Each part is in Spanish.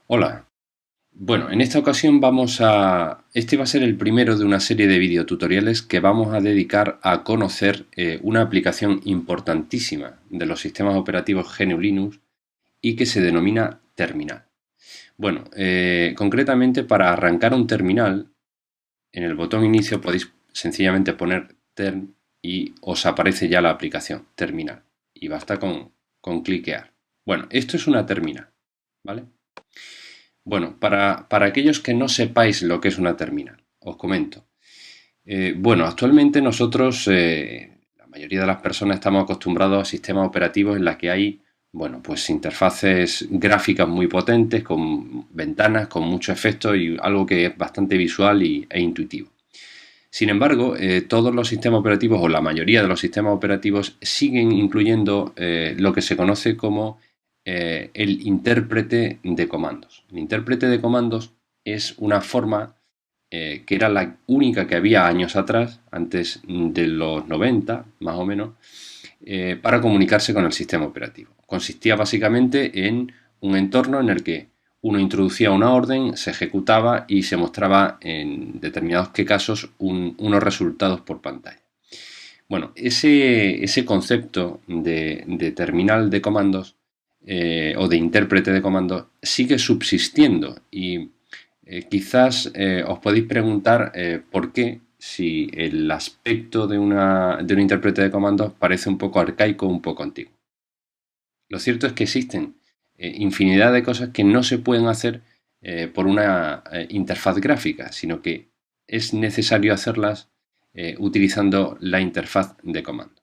Hola. Bueno, en esta ocasión Este va a ser el primero de una serie de videotutoriales que vamos a dedicar a conocer una aplicación importantísima de los sistemas operativos GNU Linux y que se denomina terminal. Bueno, concretamente para arrancar un terminal, en el botón inicio podéis sencillamente poner term y os aparece ya la aplicación terminal. Y basta con cliquear. Bueno, esto es una terminal, ¿vale? Bueno, para aquellos que no sepáis lo que es una terminal, os comento. Bueno, actualmente nosotros, la mayoría de las personas estamos acostumbrados a sistemas operativos en los que hay, bueno, pues interfaces gráficas muy potentes, con ventanas, con mucho efecto y algo que es bastante visual e intuitivo. Sin embargo, todos los sistemas operativos o la mayoría de los sistemas operativos siguen incluyendo lo que se conoce como el intérprete de comandos. El intérprete de comandos es una forma que era la única que había años atrás, antes de los 90 más o menos, para comunicarse con el sistema operativo. Consistía básicamente en un entorno en el que uno introducía una orden, se ejecutaba y se mostraba en determinados casos unos resultados por pantalla. Bueno, ese concepto de terminal de comandos o de intérprete de comandos sigue subsistiendo y quizás os podéis preguntar por qué, si el aspecto de un intérprete de comandos parece un poco arcaico, un poco antiguo. Lo cierto es que existen infinidad de cosas que no se pueden hacer por una interfaz gráfica, sino que es necesario hacerlas utilizando la interfaz de comandos.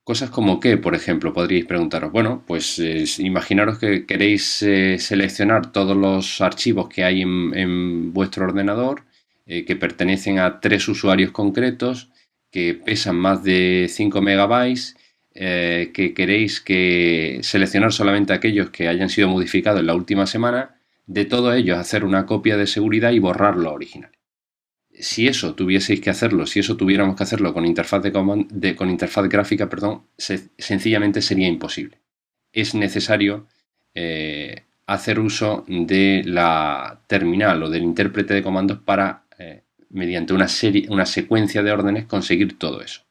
Cosas como que, por ejemplo, podríais preguntaros, bueno, pues imaginaros que queréis seleccionar todos los archivos que hay en vuestro ordenador, que pertenecen a tres usuarios concretos, que pesan más de 5 megabytes, que queréis que seleccionar solamente aquellos que hayan sido modificados en la última semana, de todos ellos hacer una copia de seguridad y borrar los originales. Si eso tuvieseis que hacerlo, si eso tuviéramos que hacerlo con con interfaz gráfica, perdón, sencillamente sería imposible. Es necesario hacer uso de la terminal o del intérprete de comandos para, mediante una secuencia de órdenes, conseguir todo eso.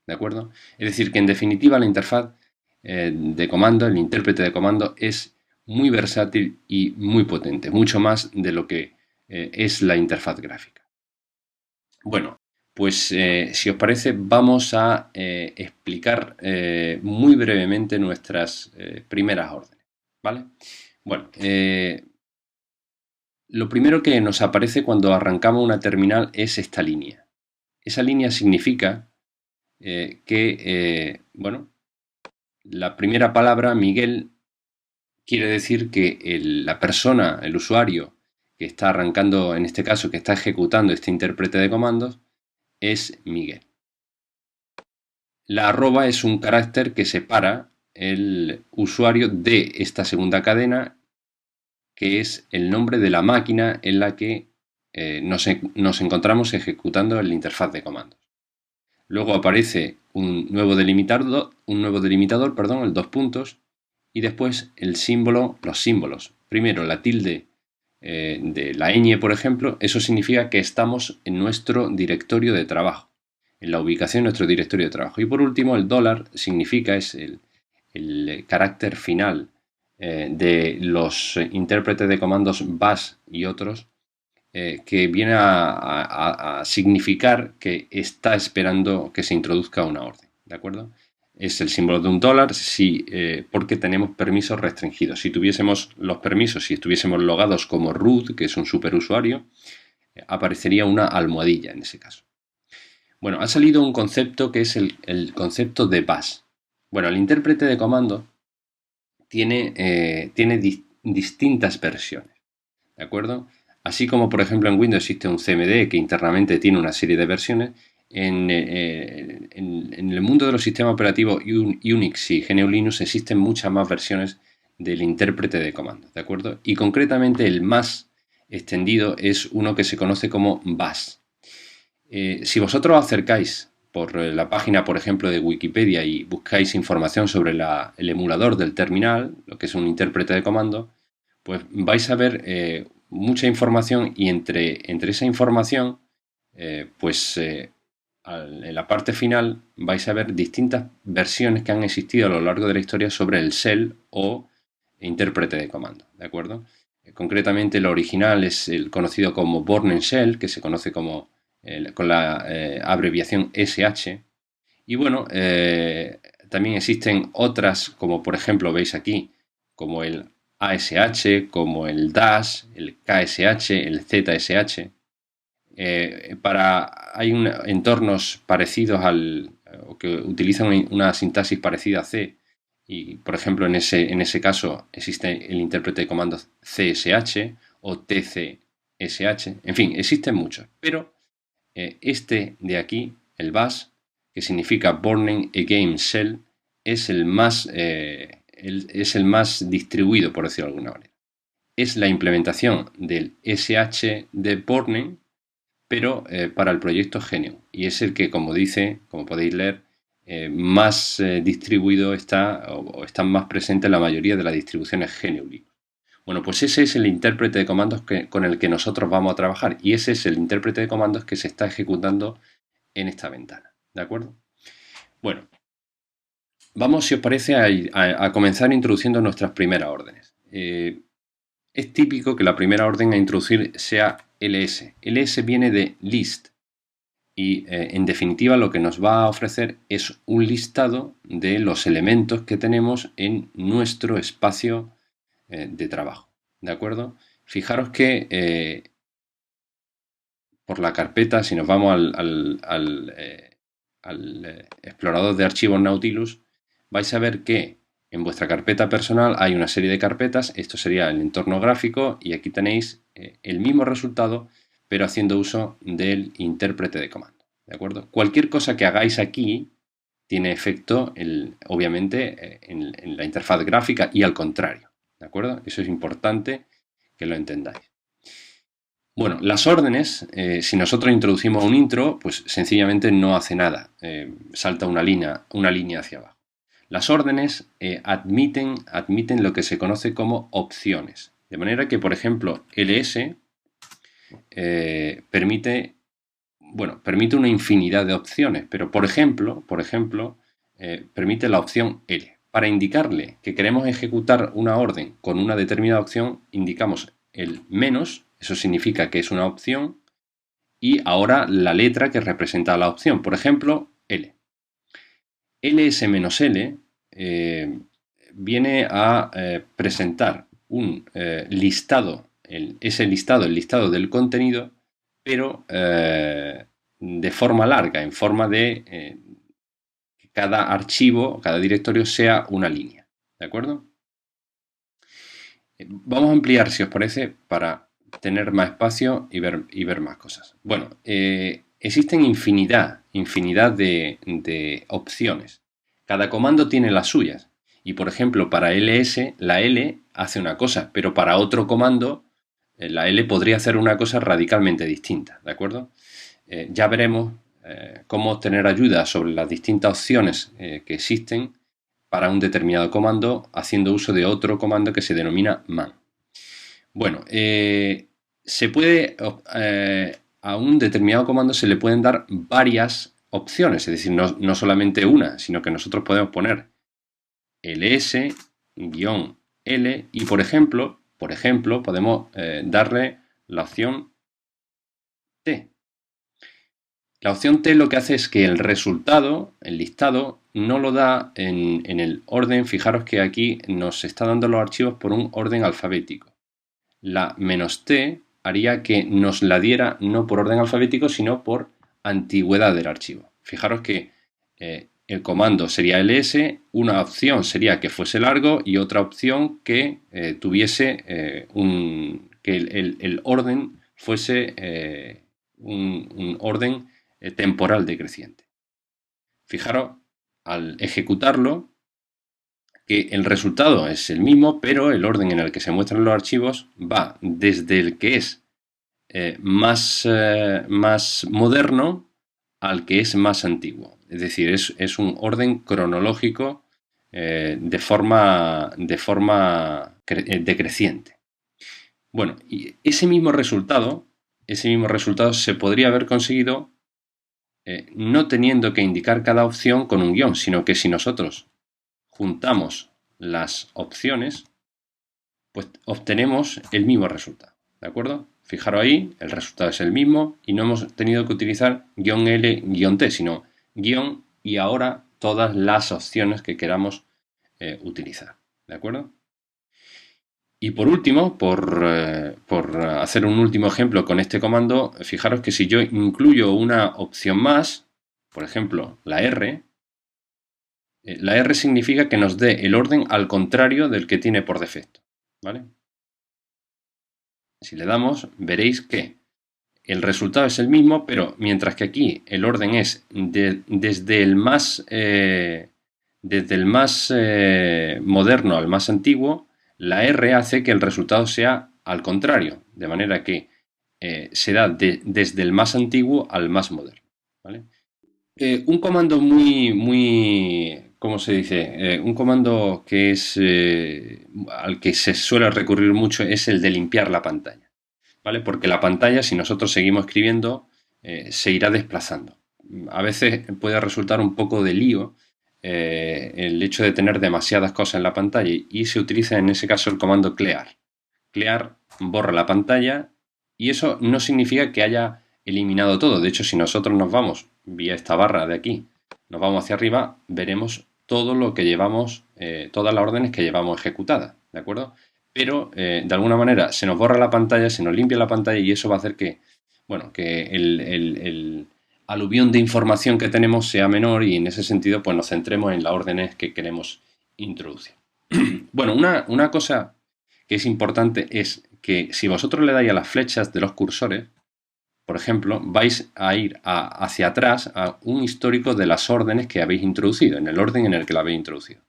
¿De acuerdo? Es decir, que en definitiva la interfaz de comando, el intérprete de comando, es muy versátil y muy potente, mucho más de lo que es la interfaz gráfica. Bueno, pues si os parece, vamos a explicar muy brevemente nuestras primeras órdenes, ¿vale? Bueno, lo primero que nos aparece cuando arrancamos una terminal es esta línea. Esa línea significa bueno, la primera palabra, Miguel, quiere decir que la persona, el usuario que está arrancando, en este caso, que está ejecutando este intérprete de comandos, es Miguel. La arroba es un carácter que separa el usuario de esta segunda cadena, que es el nombre de la máquina en la que nos encontramos ejecutando el interfaz de comandos. Luego aparece un nuevo delimitador, perdón, el dos puntos, y después el símbolo, los símbolos. Primero la tilde de la ñ, por ejemplo, eso significa que estamos en nuestro directorio de trabajo, en la ubicación de nuestro directorio de trabajo. Y por último, el dólar significa, es el carácter final de los intérpretes de comandos bash y otros, que viene a significar que está esperando que se introduzca una orden, ¿de acuerdo? Es el símbolo de un dólar porque tenemos permisos restringidos. Si tuviésemos los permisos, si estuviésemos logados como root, que es un superusuario, aparecería una almohadilla en ese caso. Bueno, ha salido un concepto que es el concepto de bash. Bueno, el intérprete de comando tiene distintas versiones, ¿de acuerdo? Así como, por ejemplo, en Windows existe un CMD que internamente tiene una serie de versiones, en el mundo de los sistemas operativos Unix y GNU Linux existen muchas más versiones del intérprete de comandos, ¿de acuerdo? Y concretamente el más extendido es uno que se conoce como bash. Si vosotros os acercáis por la página, por ejemplo, de Wikipedia y buscáis información sobre el emulador del terminal, lo que es un intérprete de comando, pues vais a ver mucha información y entre esa información, en la parte final vais a ver distintas versiones que han existido a lo largo de la historia sobre el shell o intérprete de comando, ¿de acuerdo? Concretamente, el original es el conocido como Bourne Shell, que se conoce como con la abreviación SH. Y bueno, también existen otras, como por ejemplo veis aquí, como el ASH, como el DAS, el KSH, el ZSH. Hay entornos parecidos o que utilizan una sintaxis parecida a C, y por ejemplo en ese caso existe el intérprete de comandos CSH o TCSH. En fin, existen muchos, pero este de aquí, el bash, que significa Burning Again Shell, es es el más distribuido, por decirlo de alguna manera. Es la implementación del SH de Burning, pero para el proyecto GNU. Y es el que, como podéis leer, más distribuido está o está más presente en la mayoría de las distribuciones GNU Linux. Bueno, pues ese es el intérprete de comandos con el que nosotros vamos a trabajar, y ese es el intérprete de comandos que se está ejecutando en esta ventana. ¿De acuerdo? Bueno, vamos, si os parece, a comenzar introduciendo nuestras primeras órdenes. Es típico que la primera orden a introducir sea ls. ls viene de list y en definitiva lo que nos va a ofrecer es un listado de los elementos que tenemos en nuestro espacio de trabajo. ¿De acuerdo? Fijaros que por la carpeta, si nos vamos al explorador de archivos Nautilus, vais a ver que en vuestra carpeta personal hay una serie de carpetas. Esto sería el entorno gráfico, y aquí tenéis el mismo resultado, pero haciendo uso del intérprete de comando. ¿De acuerdo? Cualquier cosa que hagáis aquí tiene efecto, obviamente, en la interfaz gráfica y al contrario. ¿De acuerdo? Eso es importante que lo entendáis. Bueno, las órdenes, si nosotros introducimos un intro, pues sencillamente no hace nada, salta una línea hacia abajo. Las órdenes admiten lo que se conoce como opciones, de manera que, por ejemplo, ls permite una infinidad de opciones, pero por ejemplo, permite la opción L. Para indicarle que queremos ejecutar una orden con una determinada opción, indicamos el menos. Eso significa que es una opción, y ahora la letra que representa la opción, por ejemplo, L. ls-L viene a presentar un listado, el listado del contenido, pero de forma larga, en forma de que cada archivo, cada directorio sea una línea. ¿De acuerdo? Vamos a ampliar, si os parece, para tener más espacio y ver más cosas. Bueno, existen infinidad de opciones. Cada comando tiene las suyas. Y por ejemplo, para ls, la L hace una cosa, pero para otro comando, la L podría hacer una cosa radicalmente distinta. ¿De acuerdo? Ya veremos cómo obtener ayuda sobre las distintas opciones que existen para un determinado comando, haciendo uso de otro comando que se denomina man. Bueno, a un determinado comando se le pueden dar varias opciones, es decir, no solamente una, sino que nosotros podemos poner ls-l y, por ejemplo, podemos darle la opción t. La opción T lo que hace es que el resultado, el listado, no lo da en el orden. Fijaros que aquí nos está dando los archivos por un orden alfabético. La "-t haría que nos la diera no por orden alfabético, sino por antigüedad del archivo. Fijaros que el comando sería ls, una opción sería que fuese largo y otra opción que tuviese que el orden fuese un orden temporal decreciente. Fijaros, al ejecutarlo, que el resultado es el mismo, pero el orden en el que se muestran los archivos va desde el que es más moderno al que es más antiguo. Es decir, es un orden cronológico de forma decreciente. Bueno, y ese mismo resultado se podría haber conseguido no teniendo que indicar cada opción con un guión, sino que si nosotros juntamos las opciones, pues obtenemos el mismo resultado. ¿De acuerdo? Fijaros ahí, el resultado es el mismo y no hemos tenido que utilizar guión L, guión T, sino guión y ahora todas las opciones que queramos utilizar. ¿De acuerdo? Y por último, por hacer un último ejemplo con este comando, fijaros que si yo incluyo una opción más, por ejemplo, la R significa que nos dé el orden al contrario del que tiene por defecto. ¿Vale? Si le damos, veréis que el resultado es el mismo, pero mientras que aquí el orden es desde el más moderno al más antiguo, la R hace que el resultado sea al contrario, de manera que se da desde el más antiguo al más moderno. ¿Vale? Un comando ¿cómo se dice? Un comando que es al que se suele recurrir mucho es el de limpiar la pantalla. ¿Vale? Porque la pantalla, si nosotros seguimos escribiendo, se irá desplazando. A veces puede resultar un poco de lío el hecho de tener demasiadas cosas en la pantalla y se utiliza en ese caso el comando clear. Clear borra la pantalla y eso no significa que haya eliminado todo. De hecho, si nosotros nos vamos vía esta barra de aquí, nos vamos hacia arriba, veremos todo lo que llevamos, todas las órdenes que llevamos ejecutadas. ¿De acuerdo? Pero de alguna manera se nos borra la pantalla, se nos limpia la pantalla y eso va a hacer que, bueno, que el aluvión de información que tenemos sea menor y en ese sentido pues nos centremos en las órdenes que queremos introducir. Bueno, una cosa que es importante es que si vosotros le dais a las flechas de los cursores, por ejemplo, vais a ir hacia atrás a un histórico de las órdenes que habéis introducido, en el orden en el que la habéis introducido.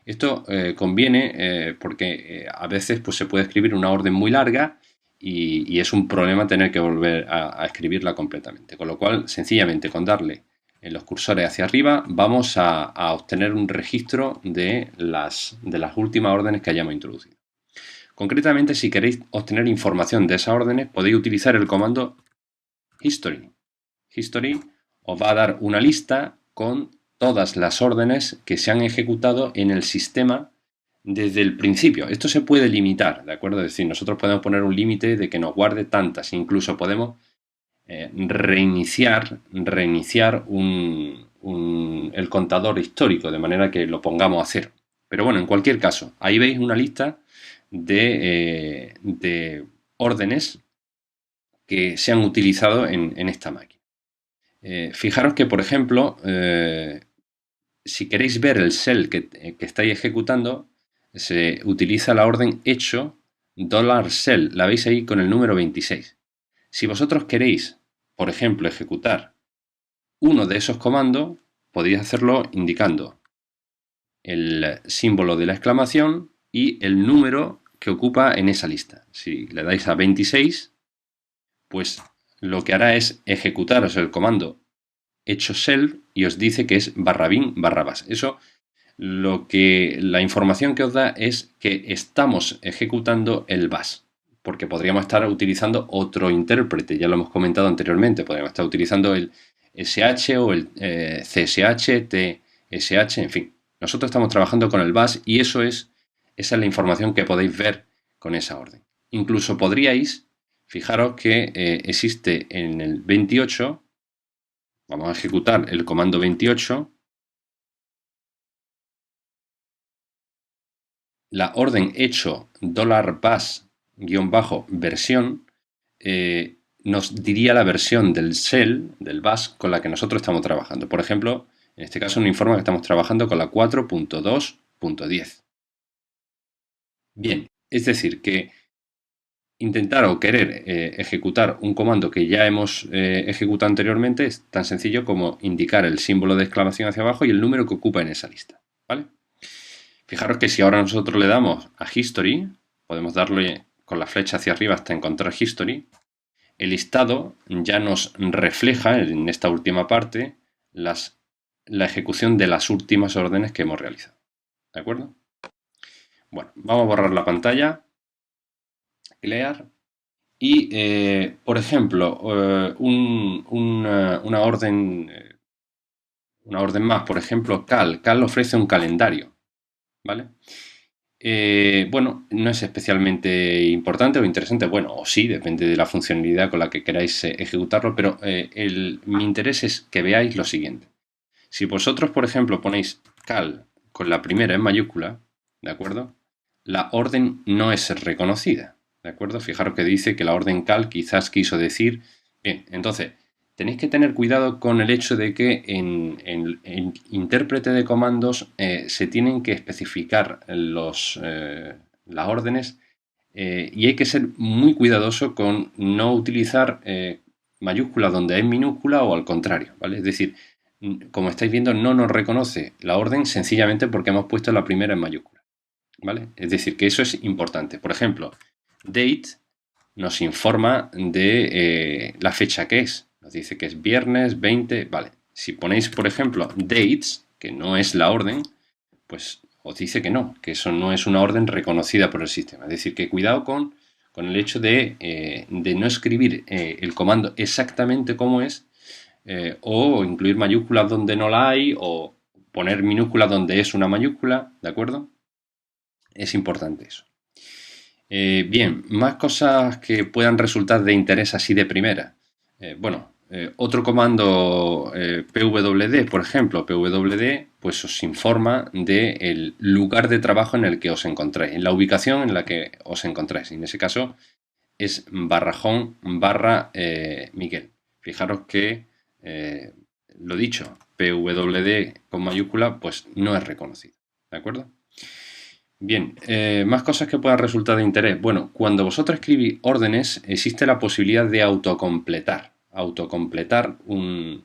Esto conviene porque a veces pues, se puede escribir una orden muy larga y es un problema tener que volver a escribirla completamente. Con lo cual, sencillamente con darle en los cursores hacia arriba, vamos a obtener un registro de las últimas órdenes que hayamos introducido. Concretamente, si queréis obtener información de esas órdenes, podéis utilizar el comando history. History os va a dar una lista con todas las órdenes que se han ejecutado en el sistema desde el principio. Esto se puede limitar, ¿de acuerdo? Es decir, nosotros podemos poner un límite de que nos guarde tantas, incluso podemos reiniciar el contador histórico, de manera que lo pongamos a cero. Pero bueno, en cualquier caso, ahí veis una lista de órdenes que se han utilizado en esta máquina. Fijaros que, por ejemplo, si queréis ver el shell que estáis ejecutando, se utiliza la orden hecho $shell. La veis ahí con el número 26. Si vosotros queréis, por ejemplo, ejecutar uno de esos comandos, podéis hacerlo indicando el símbolo de la exclamación y el número que ocupa en esa lista. Si le dais a 26, pues lo que hará es ejecutaros el comando hecho shell y os dice que es /bin/bash. Eso la información que os da es que estamos ejecutando el bash, porque podríamos estar utilizando otro intérprete, ya lo hemos comentado anteriormente, podríamos estar utilizando el SH o el CSH, TSH, en fin. Nosotros estamos trabajando con el bash y esa es la información que podéis ver con esa orden. Incluso podríais, fijaros que existe en el 28, vamos a ejecutar el comando 28, la orden hecho $bash-versión nos diría la versión del shell, del bash, con la que nosotros estamos trabajando. Por ejemplo, en este caso nos informa que estamos trabajando con la 4.2.10. Bien, es decir, que intentar o querer ejecutar un comando que ya hemos ejecutado anteriormente es tan sencillo como indicar el símbolo de exclamación hacia abajo y el número que ocupa en esa lista. ¿Vale? Fijaros que si ahora nosotros le damos a History, podemos darle con la flecha hacia arriba hasta encontrar History, el listado ya nos refleja en esta última parte la ejecución de las últimas órdenes que hemos realizado. ¿De acuerdo? Bueno, vamos a borrar la pantalla teclear y, por ejemplo, una orden más, por ejemplo, cal. Cal ofrece un calendario, ¿vale? Bueno, no es especialmente importante o interesante, bueno, o sí, depende de la funcionalidad con la que queráis ejecutarlo, pero mi interés es que veáis lo siguiente. Si vosotros, por ejemplo, ponéis cal con la primera en mayúscula, ¿de acuerdo? La orden no es reconocida, ¿de acuerdo? Fijaros que dice que la orden cal quizás quiso decir... Bien, entonces, tenéis que tener cuidado con el hecho de que en intérprete de comandos se tienen que especificar las órdenes y hay que ser muy cuidadoso con no utilizar mayúscula donde hay minúscula o al contrario, ¿vale? Es decir, como estáis viendo, no nos reconoce la orden sencillamente porque hemos puesto la primera en mayúscula, ¿vale? Es decir, que eso es importante. Por ejemplo, date nos informa de la fecha que es. Nos dice que es viernes 20, vale. Si ponéis, por ejemplo, dates, que no es la orden, pues os dice que no, que eso no es una orden reconocida por el sistema. Es decir, que cuidado con el hecho de no escribir el comando exactamente como es, o incluir mayúsculas donde no la hay, o poner minúsculas donde es una mayúscula, ¿de acuerdo? Es importante eso. Bien, más cosas que puedan resultar de interés así de primera. Bueno, otro comando pwd, por ejemplo, pwd, pues os informa del lugar de trabajo en el que os encontráis, en la ubicación en la que os encontráis. En ese caso es barrajón barra Miguel. Fijaros que, lo dicho, pwd con mayúscula, pues no es reconocido. ¿De acuerdo? Bien, más cosas que puedan resultar de interés. Bueno, cuando vosotros escribís órdenes, existe la posibilidad de autocompletar un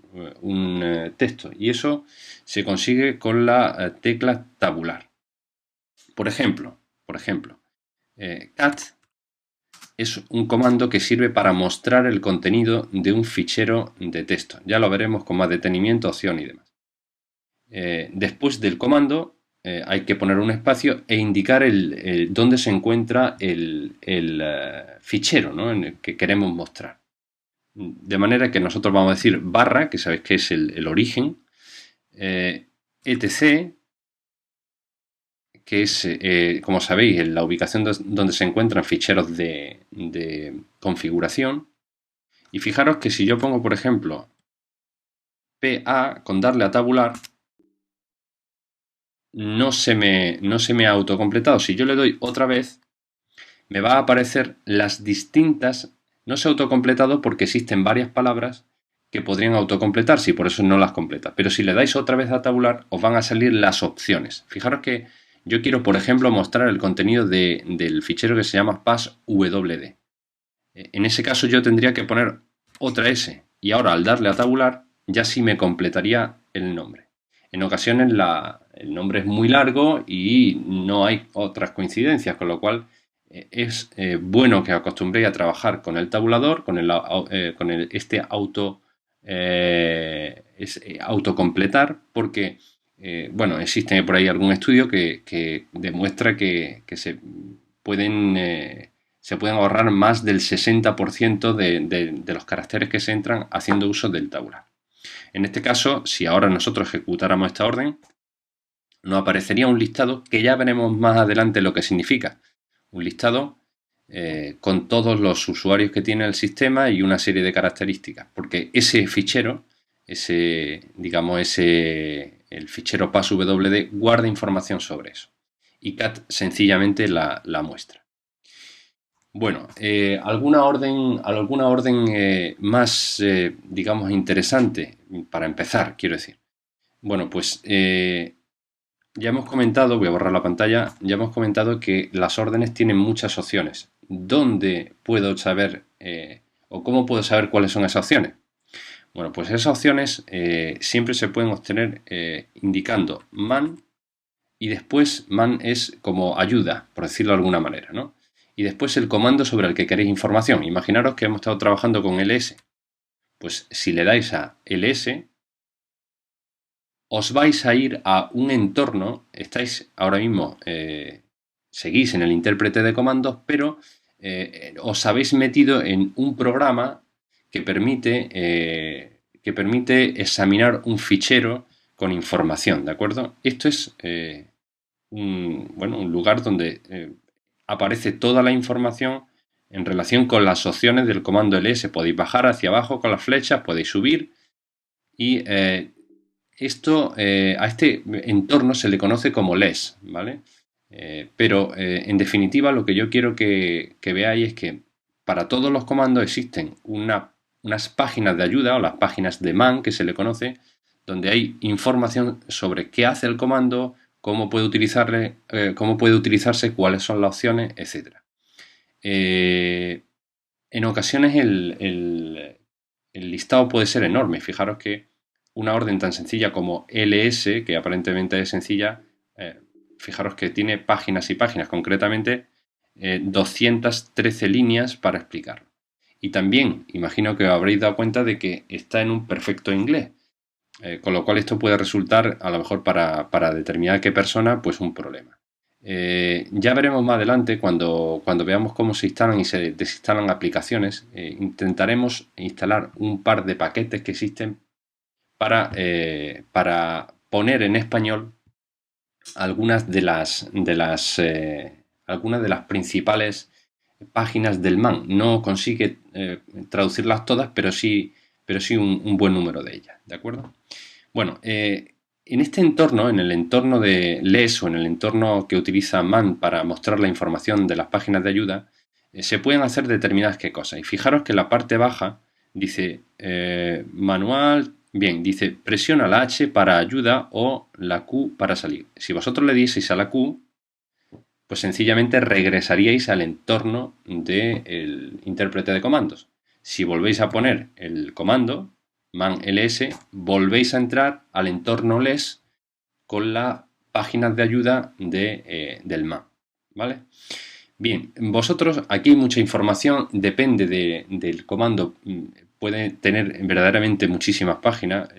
texto. Y eso se consigue con la tecla tabular. Por ejemplo, cat es un comando que sirve para mostrar el contenido de un fichero de texto. Ya lo veremos con más detenimiento, opción y demás. Después del comando hay que poner un espacio e indicar dónde se encuentra el fichero, ¿no?, en el que queremos mostrar. De manera que nosotros vamos a decir barra, que sabéis que es el origen, etc., que es, como sabéis, la ubicación donde se encuentran ficheros de configuración. Y fijaros que si yo pongo, por ejemplo, PA con darle a tabular, no se me ha autocompletado. Si yo le doy otra vez, me va a aparecer las distintas... No se ha autocompletado porque existen varias palabras que podrían autocompletarse y por eso no las completa. Pero si le dais otra vez a tabular, os van a salir las opciones. Fijaros que yo quiero, por ejemplo, mostrar el contenido del fichero que se llama passwd. En ese caso yo tendría que poner otra S y ahora al darle a tabular ya sí me completaría el nombre. En ocasiones el nombre es muy largo y no hay otras coincidencias, con lo cual es bueno que acostumbréis a trabajar con el tabulador, con este autocompletar, porque bueno, existe por ahí algún estudio que demuestra que se pueden ahorrar más del 60% de los caracteres que se entran haciendo uso del tabular. En este caso, si ahora nosotros ejecutáramos esta orden, nos aparecería un listado que ya veremos más adelante lo que significa. Un listado con todos los usuarios que tiene el sistema y una serie de características, porque ese fichero, el fichero passwd guarda información sobre eso. Y cat sencillamente la muestra. Bueno, alguna orden más, digamos, interesante para empezar, quiero decir. Bueno, pues ya hemos comentado, voy a borrar la pantalla, ya hemos comentado que las órdenes tienen muchas opciones. ¿Dónde puedo saber o cómo puedo saber cuáles son esas opciones? Bueno, pues esas opciones siempre se pueden obtener indicando man y después man es como ayuda, por decirlo de alguna manera, ¿no? Y después el comando sobre el que queréis información. Imaginaros que hemos estado trabajando con ls. Pues si le dais a ls, os vais a ir a un entorno, estáis ahora mismo, seguís en el intérprete de comandos, pero os habéis metido en un programa que permite examinar un fichero con información, ¿de acuerdo? Esto es un lugar donde aparece toda la información en relación con las opciones del comando ls. Podéis bajar hacia abajo con las flechas, podéis subir y a este entorno se le conoce como LES, ¿vale? Pero en definitiva lo que yo quiero que veáis es que para todos los comandos existen unas páginas de ayuda o las páginas de man que se le conoce, donde hay información sobre qué hace el comando, cómo puede utilizarse, cuáles son las opciones, etc. En ocasiones el listado puede ser enorme. Fijaros que una orden tan sencilla como ls, que aparentemente es sencilla, fijaros que tiene páginas y páginas, concretamente 213 líneas para explicarlo. Y también imagino que os habréis dado cuenta de que está en un perfecto inglés, con lo cual esto puede resultar a lo mejor para determinada qué persona pues un problema. Ya veremos más adelante cuando veamos cómo se instalan y se desinstalan aplicaciones. Intentaremos instalar un par de paquetes que existen para poner en español algunas algunas de las principales páginas del man. No consigue traducirlas todas, pero sí un buen número de ellas, ¿de acuerdo? Bueno, en este entorno, en el entorno de LES o en el entorno que utiliza man para mostrar la información de las páginas de ayuda, se pueden hacer determinadas cosas. Y fijaros que en la parte baja dice manual, bien, dice presiona la H para ayuda o la Q para salir. Si vosotros le dieseis a la Q, pues sencillamente regresaríais al entorno del intérprete de comandos. Si volvéis a poner el comando man ls, volvéis a entrar al entorno les con las páginas de ayuda del man, ¿vale? Bien, vosotros, aquí hay mucha información, depende del comando, puede tener verdaderamente muchísimas páginas,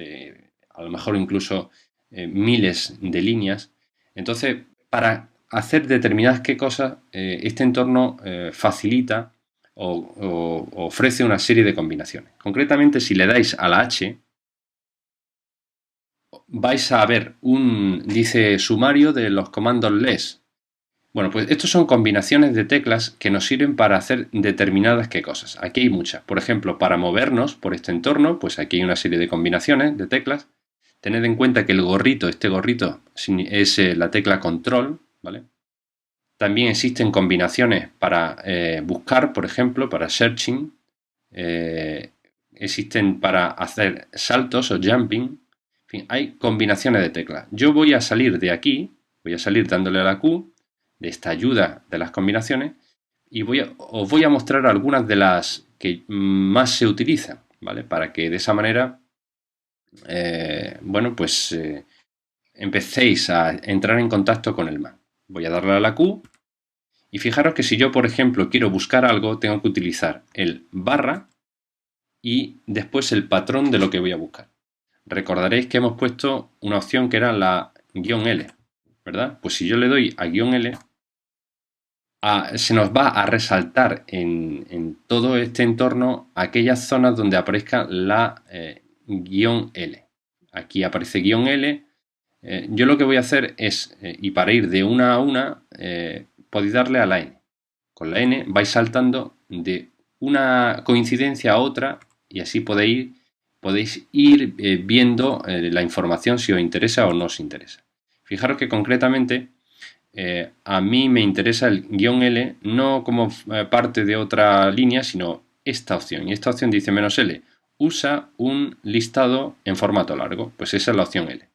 a lo mejor incluso miles de líneas. Entonces, para hacer determinadas cosas, este entorno facilita o ofrece una serie de combinaciones. Concretamente, si le dais a la H, vais a ver dice sumario de los comandos les. Bueno, pues estos son combinaciones de teclas que nos sirven para hacer determinadas cosas. Aquí hay muchas. Por ejemplo, para movernos por este entorno, pues aquí hay una serie de combinaciones de teclas. Tened en cuenta que este gorrito es la tecla control, ¿vale? También existen combinaciones para buscar, por ejemplo, para searching. Existen para hacer saltos o jumping. En fin, hay combinaciones de teclas. Yo voy a salir de aquí, voy a salir dándole a la Q, de esta ayuda de las combinaciones, y os voy a mostrar algunas de las que más se utilizan, ¿vale? Para que de esa manera, empecéis a entrar en contacto con el man. Voy a darle a la Q, y fijaros que si yo, por ejemplo, quiero buscar algo, tengo que utilizar el barra y después el patrón de lo que voy a buscar. Recordaréis que hemos puesto una opción que era la "-L", ¿verdad? Pues si yo le doy a "-L", se nos va a resaltar en todo este entorno aquellas zonas donde aparezca la "-L". Aquí aparece "-L". Yo lo que voy a hacer es, y para ir de una a una, podéis darle a la N. Con la N vais saltando de una coincidencia a otra y así podéis ir viendo la información si os interesa o no os interesa. Fijaros que concretamente a mí me interesa el "-L", no como parte de otra línea, sino esta opción. Y esta opción dice "-L". Usa un listado en formato largo. Pues esa es la opción L.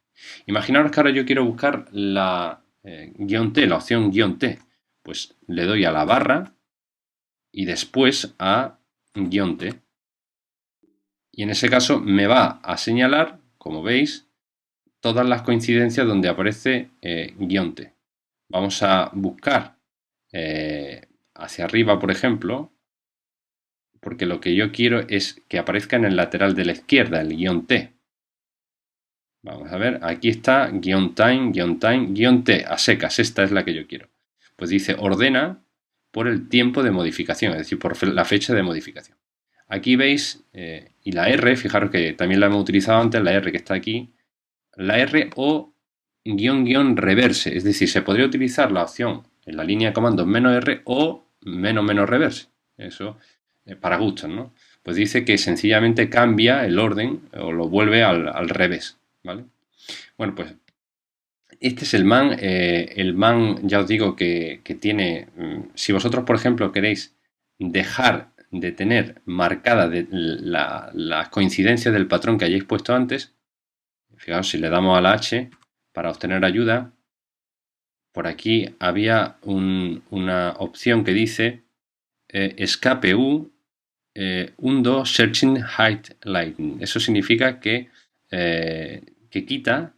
Imaginaros que ahora yo quiero buscar la "-T", la opción "-T". Pues le doy a la barra y después a "-T". Y en ese caso me va a señalar, como veis, todas las coincidencias donde aparece "-T". Vamos a buscar hacia arriba, por ejemplo, porque lo que yo quiero es que aparezca en el lateral de la izquierda, el "-T". Vamos a ver, aquí está "-time", "-T", a secas, esta es la que yo quiero. Pues dice ordena, por el tiempo de modificación, es decir, por la fecha de modificación. Aquí veis, y la R, fijaros que también la hemos utilizado antes, la R que está aquí, la R o guión reverse, es decir, se podría utilizar la opción en la línea de comandos "-r" o "-reverse", eso para gustos, ¿no? Pues dice que sencillamente cambia el orden o lo vuelve al revés, ¿vale? Bueno, pues este es el man. El man, ya os digo que tiene, si vosotros, por ejemplo, queréis dejar de tener marcada las coincidencias del patrón que hayáis puesto antes, fijaos, si le damos a la H para obtener ayuda, por aquí había una opción que dice escape U, undo searching highlighting. Eso significa que quita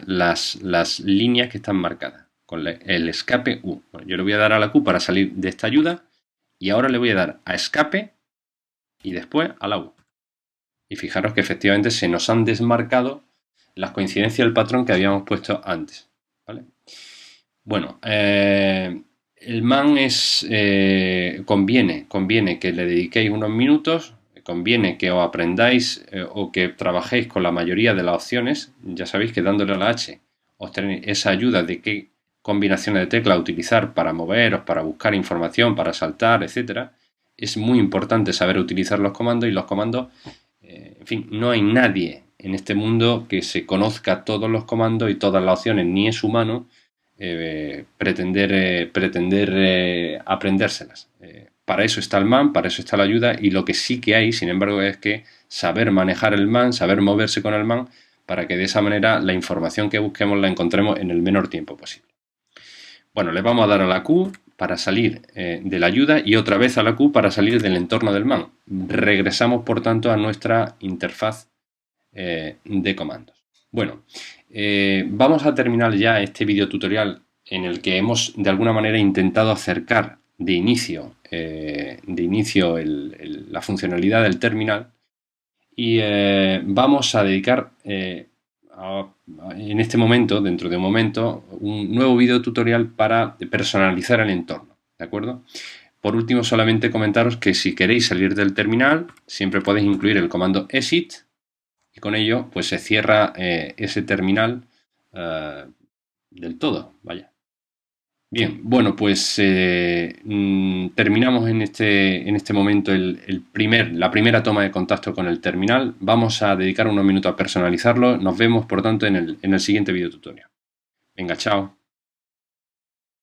las líneas que están marcadas con el escape U. Bueno, yo le voy a dar a la Q para salir de esta ayuda y ahora le voy a dar a escape y después a la U. Y fijaros que efectivamente se nos han desmarcado las coincidencias del patrón que habíamos puesto antes, ¿vale? Bueno, el man es, conviene que le dediquéis unos minutos, conviene que os aprendáis o que trabajéis con la mayoría de las opciones. Ya sabéis que dándole a la H obtenéis esa ayuda de qué combinaciones de teclas utilizar para moveros, para buscar información, para saltar, etc. Es muy importante saber utilizar los comandos, y los comandos, en fin, no hay nadie en este mundo que se conozca todos los comandos y todas las opciones, ni es humano pretender aprendérselas. Para eso está el man, para eso está la ayuda, y lo que sí que hay, sin embargo, es que saber manejar el man, saber moverse con el man, para que de esa manera la información que busquemos la encontremos en el menor tiempo posible. Bueno, le vamos a dar a la Q para salir de la ayuda y otra vez a la Q para salir del entorno del man. Regresamos, por tanto, a nuestra interfaz de comandos. Bueno, vamos a terminar ya este video tutorial en el que hemos de alguna manera intentado acercar de inicio la funcionalidad del terminal, y vamos a dedicar en este momento, dentro de un momento, un nuevo video tutorial para personalizar el entorno, ¿de acuerdo? Por último, solamente comentaros que si queréis salir del terminal, siempre podéis incluir el comando exit, y con ello pues se cierra ese terminal del todo, vaya. Bien, bueno, pues terminamos en este momento la primera toma de contacto con el terminal. Vamos a dedicar unos minutos a personalizarlo. Nos vemos, por tanto, en el siguiente video tutorial. Venga, chao.